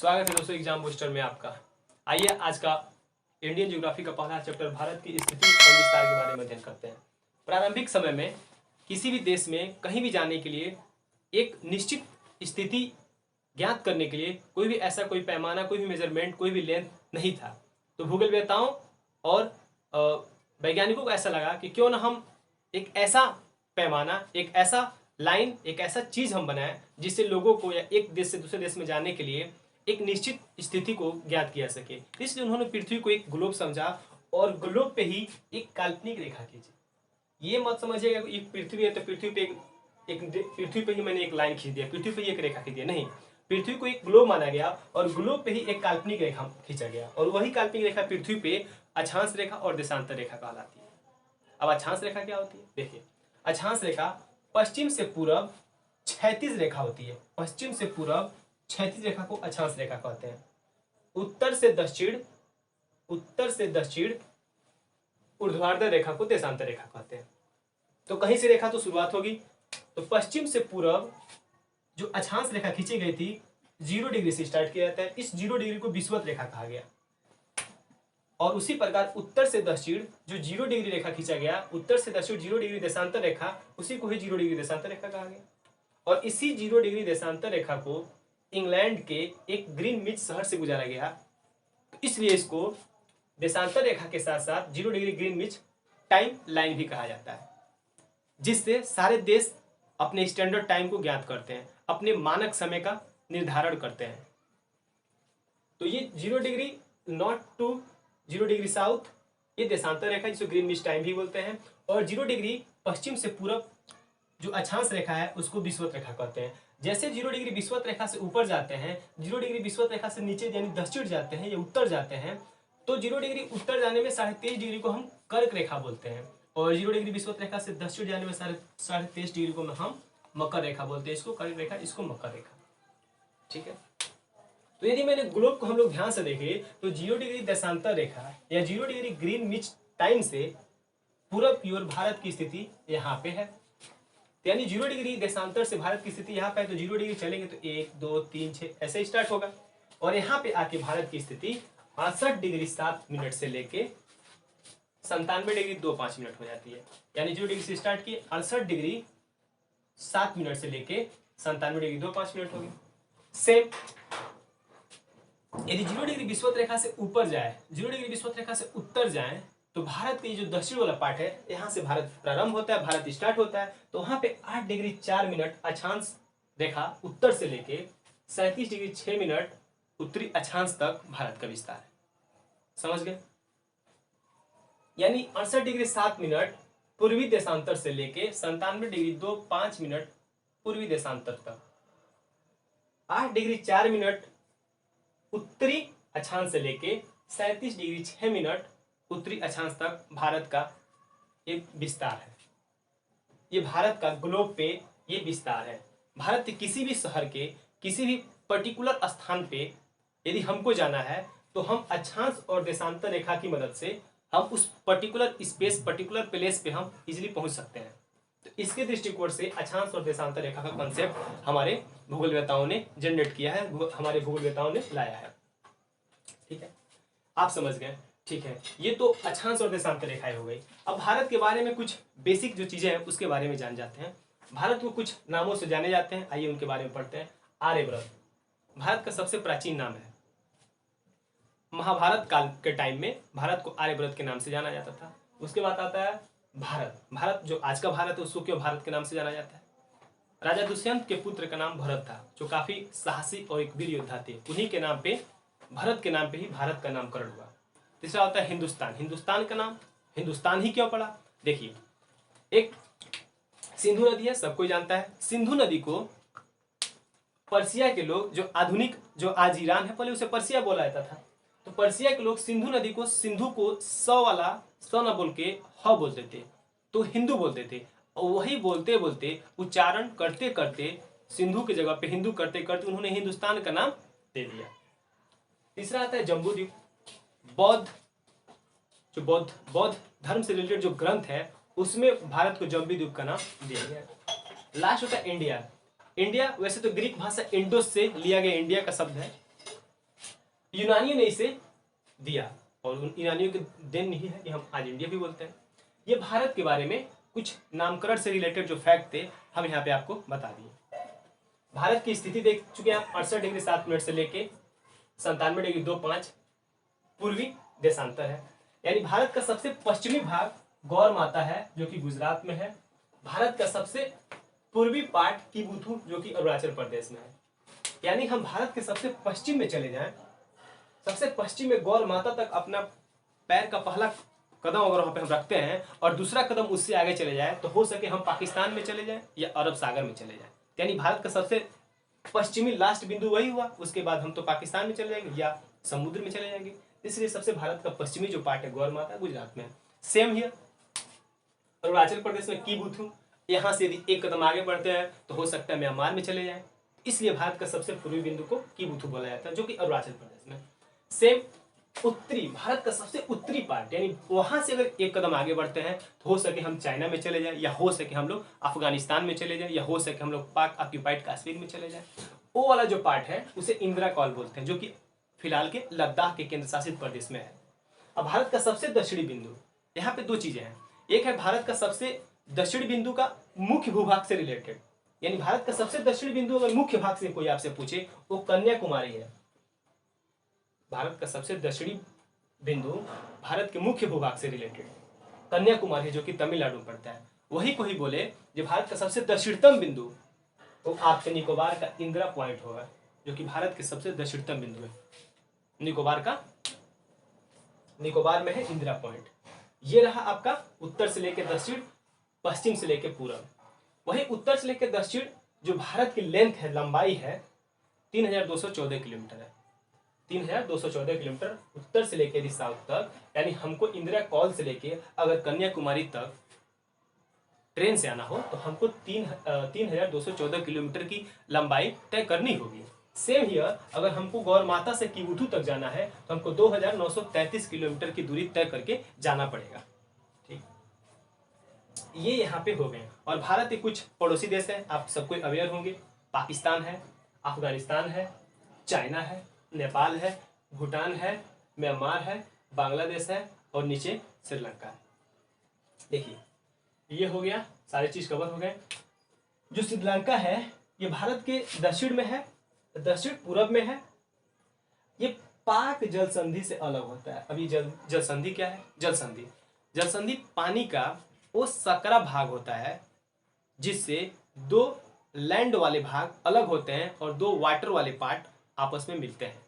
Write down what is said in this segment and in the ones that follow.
स्वागत है दोस्तों एग्जाम बूस्टर में आपका। आइए आज का इंडियन ज्योग्राफी का पहला चैप्टर भारत की स्थिति और विस्तार के बारे में अध्ययन करते हैं। प्रारंभिक समय में किसी भी देश में कहीं भी जाने के लिए एक निश्चित स्थिति ज्ञात करने के लिए कोई भी ऐसा कोई पैमाना, कोई भी मेजरमेंट, कोई भी लेंथ नहीं था। तो भूगोलवेताओं और वैज्ञानिकों को ऐसा लगा कि क्यों ना हम एक ऐसा पैमाना, एक ऐसा लाइन, एक ऐसा चीज हम बनाएं जिससे लोगों को या एक देश से दूसरे देश में जाने के लिए एक निश्चित स्थिति को ज्ञात किया सके। इसलिए उन्होंने पृथ्वी को एक ग्लोब समझा और ग्लोब पे ही एक काल्पनिक रेखा खींची। ये मत समझिएगा एक पृथ्वी है तो पृथ्वी पे ही मैंने एक लाइन खींच दिया, पृथ्वी पे ही एक रेखा खींच दिया, नहीं। पृथ्वी को एक ग्लोब माना गया और ग्लोब पे ही एक काल्पनिक रेखा खींचा गया और वही काल्पनिक रेखा पृथ्वी पे अक्षांश रेखा और देशांतर रेखा कहलाती है। अब अक्षांश रेखा क्या होती है? देखिए, अक्षांश रेखा पश्चिम से पूरब क्षैतिज रेखा होती है। पश्चिम से पूरब क्षैतिज रेखा को अक्षांश रेखा कहते हैं। उत्तर से दक्षिण ऊर्ध्वाधर रेखा को देशांतर रेखा कहते हैं। तो कहीं से रेखा तो शुरुआत होगी। तो पश्चिम से पूरब जो अक्षांश रेखा खींची गई थी 0 डिग्री से स्टार्ट किया जाता है। इस 0 डिग्री को विषुवत रेखा कहा गया। और उसी प्रकार उत्तर से दक्षिण जो 0 डिग्री रेखा खींचा गया, उत्तर से दक्षिण 0 डिग्री देशांतर रेखा, उसी को ही 0 डिग्री देशांतर रेखा कहा गया। और इसी 0 डिग्री देशांतर रेखा को इंग्लैंड के एक ग्रीनविच शहर से गुजारा गया, तो इसलिए इसको देशांतर रेखा के साथ साथ 0 डिग्री ग्रीनविच टाइम लाइन भी कहा जाता है, जिससे सारे देश अपने स्टैंडर्ड टाइम को ज्ञात करते हैं, अपने मानक समय का निर्धारण करते हैं। तो ये 0 degree north to 0 degree south, ये देशांतर रेखा जिसको ग्रीनविच टाइम भी बोलते हैं। और 0 डिग्री पश्चिम से पूरब जो अक्षांश रेखा है उसको विषुवत रेखा कहते हैं। जैसे 0 डिग्री विषुवत रेखा से ऊपर जाते हैं, 0 डिग्री विषुवत रेखा से नीचे यानी दक्षिण जाते हैं या उत्तर जाते हैं, तो 0 डिग्री उत्तर जाने में 23.5 डिग्री को हम कर्क रेखा बोलते हैं और 0 डिग्री विषुवत रेखा से दक्षिण जाने में 23.5 डिग्री को हम मकर रेखा बोलते हैं। इसको कर्क रेखा, इसको मकर रेखा। ठीक है। तो यदि मैंने ग्लोब को हम लोग ध्यान से देखें तो 0 डिग्री देशांतर रेखा या 0 डिग्री ग्रीनविच टाइम से पूरब की ओर भारत की स्थिति यहाँ पे है। यानी 0 डिग्री देशांतर से भारत की स्थिति यहाँ पे है, तो 0 डिग्री चलेंगे तो 1 2 3 6 ऐसे स्टार्ट होगा और यहाँ पे आके भारत की स्थिति 68 डिग्री 7 मिनट से लेके 97 डिग्री 25 मिनट हो जाती है। यानी 0 डिग्री से स्टार्ट किए 68 डिग्री 7 मिनट से लेके 97 डिग्री 25 मिनट हो गए। सेम यदि 0 डिग्री विषुवत रेखा से ऊपर जाए, 0 डिग्री विषुवत रेखा से उत्तर जाए, तो भारत के जो दक्षिण वाला पार्ट है, यहाँ से भारत प्रारंभ होता है, भारत स्टार्ट होता है, तो वहां पे 8 डिग्री 4 मिनट अक्षांश रेखा उत्तर से लेके 37 डिग्री 6 मिनट उत्तरी अक्षांश तक भारत का विस्तार है। समझ गए? यानी 68 डिग्री 7 मिनट पूर्वी देशांतर से लेके 97 डिग्री 5 मिनट पूर्वी देशांतर तक, 8 डिग्री 4 मिनट उत्तरी अक्षांश से लेके 37 डिग्री 6 मिनट उत्तरी अक्षांश तक भारत का एक विस्तार है। ये भारत का ग्लोब पे ये विस्तार है। भारत के किसी भी शहर के किसी भी पर्टिकुलर स्थान पे यदि हमको जाना है तो हम अक्षांश और देशांतर रेखा की मदद से हम उस पर्टिकुलर स्पेस, पर्टिकुलर प्लेस पे हम इजीली पहुंच सकते हैं। तो इसके दृष्टिकोण से अक्षांश और देशांतर रेखा का कॉन्सेप्ट हमारे भूगोलवेताओं ने जनरेट किया है, हमारे भूगोलवेताओं ने लाया है। ठीक है, आप समझ गए? ठीक है, ये तो अक्षांश और देशांतर रेखाएं हो गई। अब भारत के बारे में कुछ बेसिक जो चीजें हैं उसके बारे में जान जाते हैं। भारत को कुछ नामों से जाने जाते हैं, आइए उनके बारे में पढ़ते हैं। आर्यव्रत भारत का सबसे प्राचीन नाम है। महाभारत काल के टाइम में भारत को आर्यव्रत के नाम से जाना जाता था। उसके बाद आता है भारत। भारत जो आज का भारत है उसको क्यों भारत के नाम से जाना जाता है? राजा दुष्यंत के पुत्र का नाम भरत था, जो काफी साहसी और एक वीर योद्धा थे। उन्हीं के नाम पे, भरत के नाम पे ही भारत का नामकरण हुआ। तीसरा होता है हिंदुस्तान। हिंदुस्तान का नाम हिंदुस्तान ही क्यों पड़ा? देखिए, एक सिंधु नदी है, सब कोई जानता है। सिंधु नदी को पर्सिया के लोग, जो आधुनिक जो आज ईरान है, पहले उसे पर्सिया बोला जाता था, तो पर्सिया के लोग सिंधु नदी को, सिंधु को स वाला स न बोल के ह बोलते थे, तो हिंदू बोलते थे। और वही बोलते बोलते, उच्चारण करते करते, सिंधु की जगह पे हिंदू करते करते उन्होंने हिंदुस्तान का नाम दे दिया। तीसरा आता है जम्बूद्वीप। बौद्ध, जो बौद्ध धर्म से रिलेटेड जो ग्रंथ है उसमें भारत को जम्बूद्वीप का नाम दिया गया। लास्ट होता है इंडिया। इंडिया वैसे तो ग्रीक भाषा इंडोस से लिया गया इंडिया का शब्द है, यूनानियों ने इसे दिया और उन यूनानियों के देन नहीं है कि हम आज इंडिया भी बोलते हैं। ये भारत के बारे में कुछ नामकरण से रिलेटेड जो फैक्ट थे हम यहाँ पे आपको बता दिए। भारत की स्थिति देख चुके हैं आप, 68°7' से लेके 97°2'5" पूर्वी देशांतर है। यानी भारत का सबसे पश्चिमी भाग गौर माता है जो कि गुजरात में है। भारत का सबसे पूर्वी पार्ट किबुथु जो कि अरुणाचल प्रदेश में है। यानी हम भारत के सबसे पश्चिम में चले जाएं, सबसे पश्चिम में गौर माता तक अपना पैर का पहला कदम अगर वहां पे हम रखते हैं और दूसरा कदम उससे आगे चले जाए तो हो सके हम पाकिस्तान में चले जाएं या अरब सागर में चले जाएं। यानी भारत का सबसे पश्चिमी लास्ट बिंदु वही हुआ, उसके बाद हम तो पाकिस्तान में चले जाएंगे या समुद्र में चले जाएंगे। इसलिए सबसे भारत का पश्चिमी जो पार्ट है गौर माता गुजरात में है। सेम हियर अरुणाचल प्रदेश में किबुथु, यहाँ से यदि एक कदम आगे बढ़ते हैं तो हो सकता है म्यांमार में चले जाए। इसलिए भारत का सबसे पूर्वी बिंदु को किबुथु बोला जाता है जो कि अरुणाचल प्रदेश में। सेम उत्तरी, भारत का सबसे उत्तरी पार्ट, यानी वहां से अगर एक कदम आगे बढ़ते हैं तो हो सके हम चाइना में चले जाएं या हो सके हम लोग अफगानिस्तान में चले जाएं या हो सके हम लोग पाक ऑक्यूपाइड कश्मीर में चले जाएं। वो वाला जो पार्ट है उसे इंदिरा कॉल बोलते हैं जो कि फिलहाल के लद्दाख के केंद्र शासित प्रदेश में है। अब भारत का सबसे दक्षिणी बिंदु, यहाँ पे दो चीजें हैं। एक है भारत का सबसे दक्षिणी बिंदु का मुख्य भूभाग से रिलेटेड, यानी भारत का सबसे दक्षिणी बिंदु अगर मुख्य भाग से कोई आपसे पूछे वो कन्याकुमारी है। भारत का सबसे दक्षिणी बिंदु भारत के मुख्य भूभाग से रिलेटेड कन्याकुमारी है जो कि तमिलनाडु में पड़ता है। वही कोई बोले जो भारत का सबसे दक्षिणतम बिंदु तो आपके निकोबार का इंदिरा पॉइंट होगा जो कि भारत के सबसे दक्षिणतम बिंदु है। निकोबार में है इंदिरा पॉइंट। ये रहा आपका उत्तर से लेकर दक्षिण, पश्चिम से लेकर पूर्व। वही उत्तर से लेकर दक्षिण जो भारत की लेंथ है, लंबाई है 3214 किलोमीटर है। 3214 किलोमीटर उत्तर से लेकर साउथ तक, यानी हमको इंदिरा कॉल से लेके अगर कन्याकुमारी तक ट्रेन से आना हो तो हमको 3214 किलोमीटर की लंबाई तय करनी होगी। सेम हियर अगर हमको गौर माता से किबुथु तक जाना है तो हमको 2933 किलोमीटर की दूरी तय करके जाना पड़ेगा। ठीक, ये यहाँ पे हो गए। और भारत के कुछ पड़ोसी देश हैं, आप सबको अवेयर होंगे। पाकिस्तान है, अफगानिस्तान है, चाइना है, नेपाल है, भूटान है, म्यांमार है, बांग्लादेश है और नीचे श्रीलंका है। देखिए ये हो गया, सारी चीज कवर हो गए। जो श्रीलंका है ये भारत के दक्षिण में है, दक्षिण पूर्व में है। ये पाक जल संधि से अलग होता है। अभी जल संधि क्या है? जल संधि पानी का वो सकरा भाग होता है जिससे दो लैंड वाले भाग अलग होते हैं और दो वाटर वाले पार्ट आपस में मिलते हैं।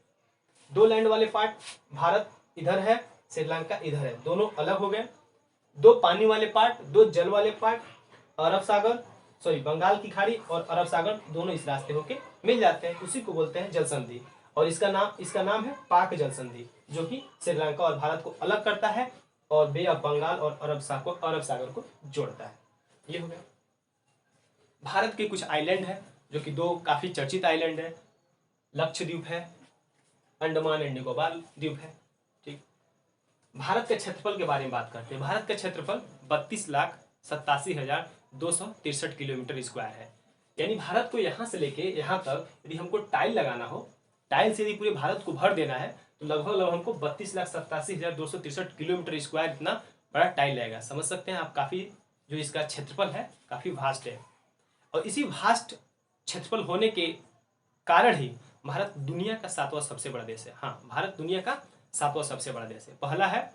दो लैंड वाले पार्ट, भारत इधर है, श्रीलंका इधर है, दोनों अलग हो गए। दो पानी वाले पार्ट, दो जल वाले पार्ट, बंगाल की खाड़ी और अरब सागर दोनों इस रास्ते होके मिल जाते हैं, उसी को बोलते हैं जल संधि। और इसका नाम है पाक जल संधि जो कि श्रीलंका और भारत को अलग करता है और बे ऑफ बंगाल और अरब सागर को जोड़ता है। ये हो गया। भारत के कुछ आइलैंड है जो कि दो काफी चर्चित आइलैंड है, लक्षद्वीप है, अंडमान एंड निकोबार द्वीप है। ठीक, भारत के क्षेत्रफल के बारे में बात करते हैं। भारत का क्षेत्रफल 32,87,263 किलोमीटर स्क्वायर है। यानी भारत को यहाँ से लेके यहाँ तक यदि हमको टाइल लगाना हो, टाइल से यदि पूरे भारत को भर देना है तो लगभग हमको 32,87,263 किलोमीटर स्क्वायर इतना बड़ा टाइल लगेगा। समझ सकते हैं आप, काफी जो इसका क्षेत्रफल है काफी वास्ट है। और इसी वास्ट क्षेत्रफल होने के कारण ही भारत दुनिया का 7वां सबसे बड़ा देश है। हाँ, भारत दुनिया का 7वां सबसे बड़ा देश है। पहला है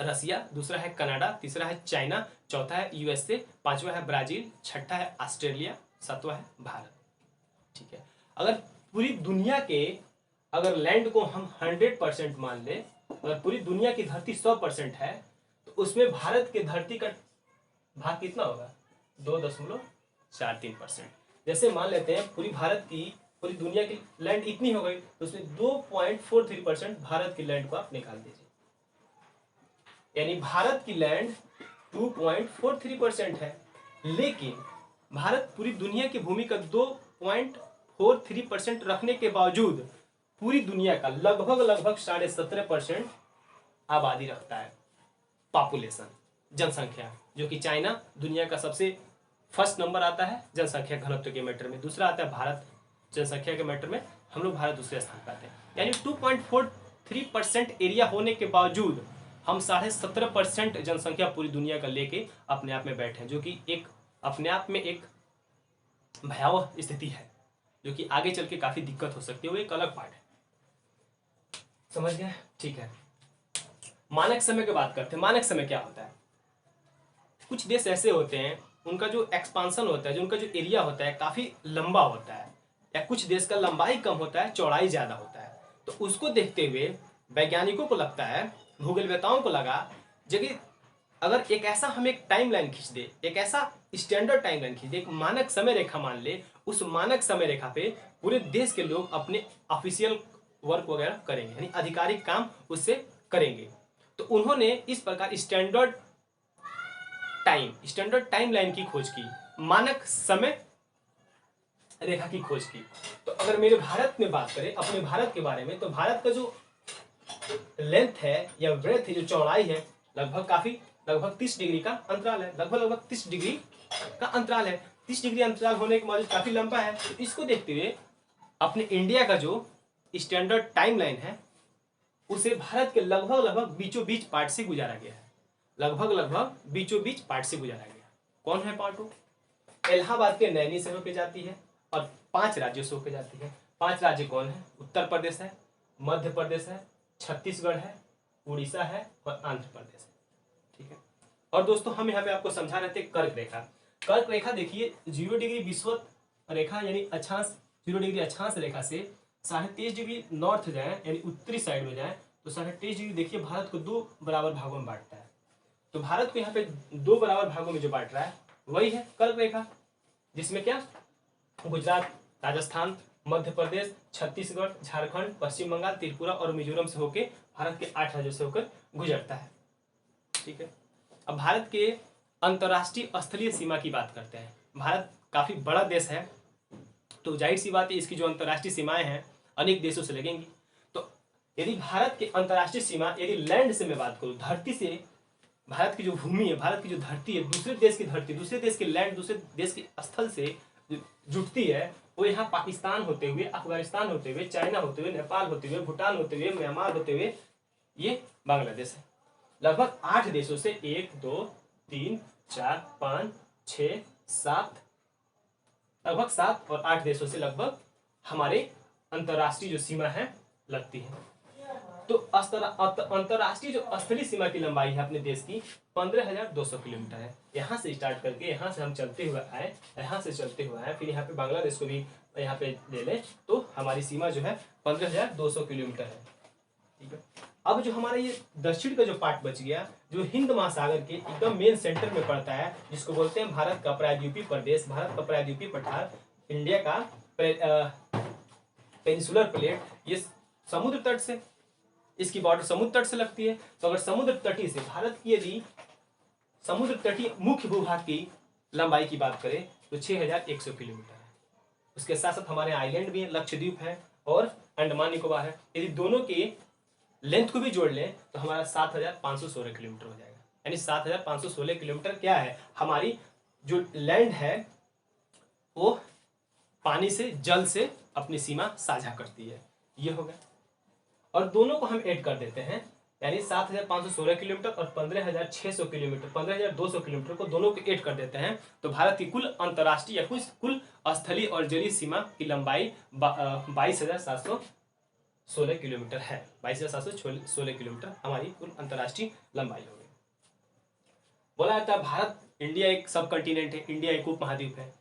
रसिया, दूसरा है कनाडा, तीसरा है चाइना, चौथा है यूएसए, पांचवा है ब्राजील, छठा है ऑस्ट्रेलिया, सातवां है भारत। ठीक है, अगर पूरी दुनिया के अगर लैंड को हम 100% मान ले, अगर पूरी दुनिया की धरती 100% है तो उसमें भारत के धरती का भाग कितना होगा? 2.43%। जैसे मान लेते हैं पूरी दुनिया की लैंड इतनी हो गई तो उसमें 2.43% भारत की लैंड को आप निकाल दीजिए। यानी भारत की लैंड 2.43% है, लेकिन भारत पूरी दुनिया की भूमि का 2.43% रखने के बावजूद पूरी दुनिया का लगभग 17.5% आबादी रखता है, पॉपुलेशन, जनसंख्या, जो कि चाइना दुनिया का सबसे फर्स्ट नंबर आता है जनसंख्या घनत्व के मैटर में, दूसरा आता है भारत जनसंख्या के मैटर में हम लोग भारत दूसरे स्थान पर आते हैं। यानी 2.43% एरिया होने के बावजूद हम 17.5% जनसंख्या पूरी दुनिया का लेके अपने आप में बैठे हैं, जो कि एक अपने आप में एक भयावह स्थिति है, जो कि आगे चल के काफी दिक्कत हो सकती है, वो एक अलग पार्ट है। समझ गए? ठीक है। मानक समय की बात करते हैं। मानक समय क्या होता है? कुछ देश ऐसे होते हैं उनका जो एक्सपांसन होता है, जो उनका जो एरिया होता है काफी लंबा होता है, या कुछ देश का लंबाई कम होता है, चौड़ाई ज्यादा होता है। तो उसको देखते हुए वैज्ञानिकों को लगता है, भूगोलवेताओं को लगा जबकि अगर एक ऐसा हम एक टाइमलाइन खींच दे, एक ऐसा स्टैंडर्ड टाइमलाइन खींच दे, एक मानक समय रेखा मान ले, उस मानक समय रेखा पे पूरे देश के लोग अपने ऑफिशियल वर्क वगैरह करेंगे, यानी आधिकारिक काम उससे करेंगे। तो उन्होंने इस प्रकार स्टैंडर्ड टाइम लाइन की खोज की, मानक समय रेखा की खोज की। तो अगर मेरे भारत में बात करें, अपने भारत के बारे में, तो भारत का जो लेंथ है या ब्रेथ है, जो चौड़ाई है, लगभग 30 डिग्री का अंतराल है। लगभग 30 डिग्री का अंतराल है। 30 डिग्री अंतराल होने के बाद काफी लंबा है। तो इसको देखते हुए अपने इंडिया का जो स्टैंडर्ड टाइम लाइन है उसे भारत के लगभग बीचों बीच पार्ट से गुजारा गया है। लगभग बीचों बीच पार्ट से गुजारा गया। कौन है पार्ट वो? इलाहाबाद के नैनी से होकर जाती है और 5 राज्यों से होकर जाती है। 5 राज्य कौन है? उत्तर प्रदेश है, मध्य प्रदेश है, छत्तीसगढ़ है, उड़ीसा है और आंध्र प्रदेश है। ठीक है। और दोस्तों हम यहाँ पे आपको समझा रहे थे कर्क रेखा। कर्क रेखा देखिए 0 डिग्री विषुवत रेखा यानी अक्षांश 0 डिग्री अक्षांश रेखा से 23.5 डिग्री नॉर्थ जाए यानी उत्तरी साइड में जाए तो 23.5 डिग्री देखिए भारत को 2 बराबर भागों में बांटता है। तो भारत को यहाँ पे 2 बराबर भागों में जो बांट रहा है वही है कर्क रेखा, जिसमें क्या गुजरात, राजस्थान, मध्य प्रदेश, छत्तीसगढ़, झारखंड, पश्चिम बंगाल, त्रिपुरा और मिजोरम से होकर भारत के 8 राज्यों से होकर गुजरता है। ठीक है। अब भारत के अंतर्राष्ट्रीय स्थलीय सीमा की बात करते हैं। भारत काफी बड़ा देश है, तो जाहिर सी बात है इसकी जो अंतर्राष्ट्रीय सीमाएं हैं अनेक देशों से लगेंगी। तो यदि भारत की अंतर्राष्ट्रीय सीमा, यदि लैंड से मैं बात करूं, धरती से, भारत की जो भूमि है, भारत की जो धरती है, दूसरे देश की धरती, दूसरे देश की लैंड, दूसरे देश के स्थल से जुटती है, वो यहाँ पाकिस्तान होते हुए, अफगानिस्तान होते हुए, चाइना होते हुए, नेपाल होते हुए, भूटान होते हुए, म्यांमार होते हुए, ये बांग्लादेश है। लगभग 8 देशों से 1 2 3 4 5 6 7 लगभग 7 और 8 देशों से लगभग हमारे अंतर्राष्ट्रीय जो सीमा है लगती है। तो अंतर्राष्ट्रीय जो स्थलीय सीमा की लंबाई है अपने देश की 15,200 किलोमीटर है। यहाँ से स्टार्ट करके यहाँ से हम चलते हुए आए, यहाँ से चलते हुए आए, फिर यहाँ पे बांग्लादेश को भी यहाँ पे ले लें तो हमारी सीमा जो है 15,200 किलोमीटर है। ठीक है। अब जो हमारा ये दक्षिण का जो पार्ट बच गया, जो हिंद महासागर के एकदम मेन सेंटर में पड़ता है, जिसको बोलते हैं भारत का प्रायद्वीपीय प्रदेश, भारत का प्रायद्वीपीय पठार, इंडिया का पेनिसुलर प्लेट, ये समुद्र तट से, इसकी बॉर्डर समुद्र तट से लगती है। तो अगर समुद्र तटीय से भारत की यदि समुद्र तटीय मुख्य भूभाग की लंबाई की बात करें तो 6,100 किलोमीटर है। उसके साथ साथ हमारे आइलैंड भी है, लक्षद्वीप है और अंडमान निकोबार है। यदि दोनों के लेंथ को भी जोड़ लें तो हमारा 7,516 किलोमीटर हो जाएगा। यानी 7,516 किलोमीटर क्या है, हमारी जो लैंड है वो पानी से, जल से अपनी सीमा साझा करती है। ये हो गया। और दोनों को हम ऐड कर देते हैं, यानी 7,516 किलोमीटर और 15,600 किलोमीटर, 15,200 किलोमीटर को दोनों को ऐड कर देते हैं तो भारत की कुल अंतर्राष्ट्रीय या कुल स्थलीय और जलीय सीमा की लंबाई 22,716 किलोमीटर है। 22,716 किलोमीटर हमारी कुल अंतर्राष्ट्रीय लंबाई हो गई। बोला जाता है भारत, इंडिया एक सब कंटिनेंट है, इंडिया एक उप महाद्वीप है।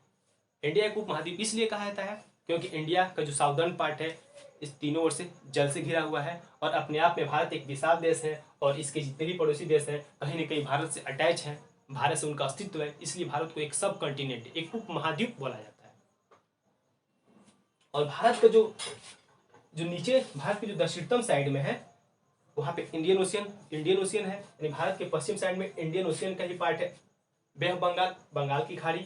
इंडिया एक उप महाद्वीप इसलिए कहा जाता है क्योंकि इंडिया का जो साउदर्न पार्ट है इस तीनों ओर से जल से घिरा हुआ है और अपने आप में भारत एक विशाल देश है और इसके जितने भी पड़ोसी देश हैं कहीं न कहीं भारत से अटैच हैं, भारत से उनका अस्तित्व है, इसलिए भारत को एक सब कंटिनेंट, एक उप महाद्वीप बोला जाता है। और भारत का जो नीचे, भारत की जो दक्षिणतम साइड में है वहां पे इंडियन ओशियन है, यानी भारत के पश्चिम साइड में इंडियन ओशियन का ही पार्ट है। बे ऑफ बंगाल, बंगाल की खाड़ी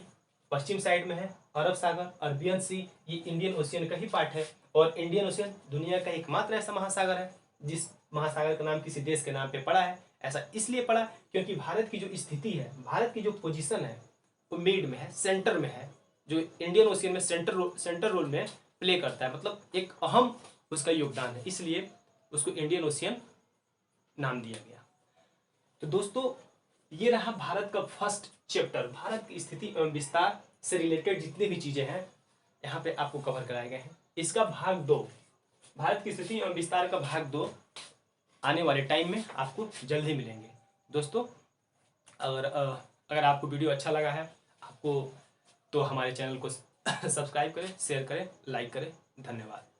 पश्चिम साइड में है, अरब सागर, अरबियन सी, ये इंडियन ओशियन का ही पार्ट है। और इंडियन ओशियन दुनिया का एकमात्र ऐसा महासागर है जिस महासागर का नाम किसी देश के नाम पे पड़ा है। ऐसा इसलिए पड़ा क्योंकि भारत की जो स्थिति है, भारत की जो पोजीशन है वो मिड में है, सेंटर में है। जो इंडियन ओशियन में सेंटर रोल में प्ले करता है, मतलब एक अहम उसका योगदान है, इसलिए उसको इंडियन ओशियन नाम दिया गया। तो दोस्तों ये रहा भारत का फर्स्ट चैप्टर, भारत की स्थिति एवं विस्तार से रिलेटेड जितनी भी चीजें हैं यहाँ पे आपको कवर कराए गए हैं। इसका भाग 2, भारत की स्थिति एवं विस्तार का भाग 2 आने वाले टाइम में आपको जल्द ही मिलेंगे। दोस्तों अगर आपको वीडियो अच्छा लगा है आपको, तो हमारे चैनल को सब्सक्राइब करें, शेयर करें, लाइक करें। धन्यवाद।